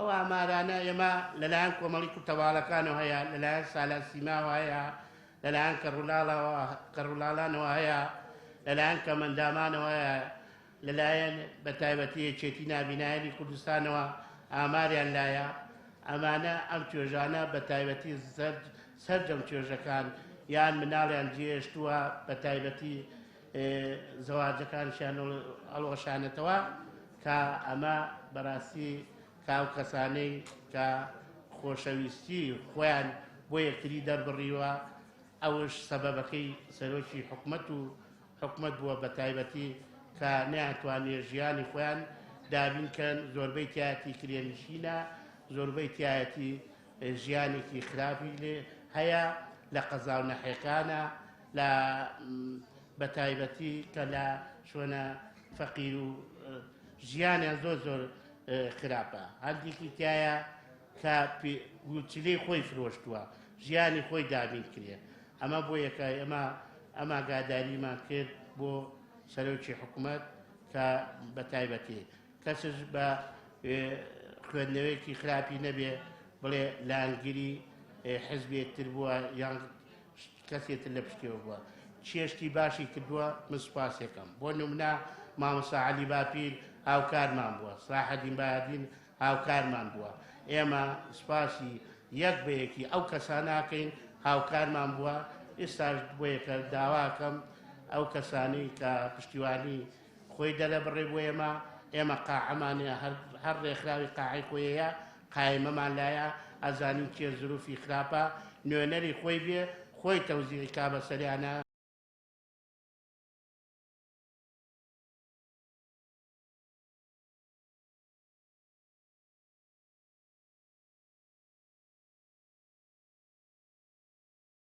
ئەو ئامارانە ئێمە لەلایەن کۆمەڵی کوتەواڵەکانەوە هەیە، لەلایەن سالاسیماوە هەیە، لەلایەن کەڕولاڵانەوە هەیە، لەلایەن کەمەندامانەوە هەیە، لەلایەن بەتایبەتی یەکێتی نابینایانی کوردستانەوە ئاماریان لایە. ئەمانە ئەم توێژانە بەتایبەتی سەرجەم توێژەکان یان مناڵیان جێهێشتووە بەتایبەتی زەواجەکانشیان هەڵوەشانێتەوە کە ئەمە بەڕاستی کاو کەسانەی کە خۆشەویستی خۆیان بۆ یەکتری دەربڕیوە ئەوش سەبەبەکەی سەرۆکی حکومەت بووە بەتایبەتی کە نەیانتوانێ ژیانی خۆیان دابینکەن، زۆربەی تایەتی کرێنشینە، زۆربەی تایەتی ژیانێکی خراپی لێ هەیە لە قەزا و نەحێکانە، لە بەتایبەتی کە لە شوێنە فەقیر و ژیانیان زۆر خراپە. هەندێکی تایە کە گوچلەی خۆی فرۆشتووە، ژیانی خۆی دابین کرێ. ئەمە بۆ یەکە ئێمە ئەم ئاگاداریمان کرد بۆ سەرۆکی حکوومەت کە بەتایبەتی کەسش بە خوێندنەوەیەکی خراپی نەبێ بڵێ لانگیری حزبێتتر بووە یان کەسێتر لە پشتیەوە بووە. چێشتی باشی کردووە، من سوپاسێکم. بۆ نمونە مامۆستا عەلی باپیر هاوکارمان بووە، سلاحەدین بایەدین هاوکارمان بووە. ئێمە سوپاسی یەک بە یەکی ئەو کەساناکەین هاوکارمان بووە. ئێستاش بۆ یەکە داواکەم ئەو کەسانی کە پشتیوانی خۆی دەلەبڕێ بۆ ئێمە قاعەمانەیە، هەر ڕێکخراوی قاعەی خۆیەیە، قایمەمان لایە، ئەزانین چێ زروفی خراپە، نوێنەری خۆی بێ، خۆی تەوزیعی کا بەسەریانە.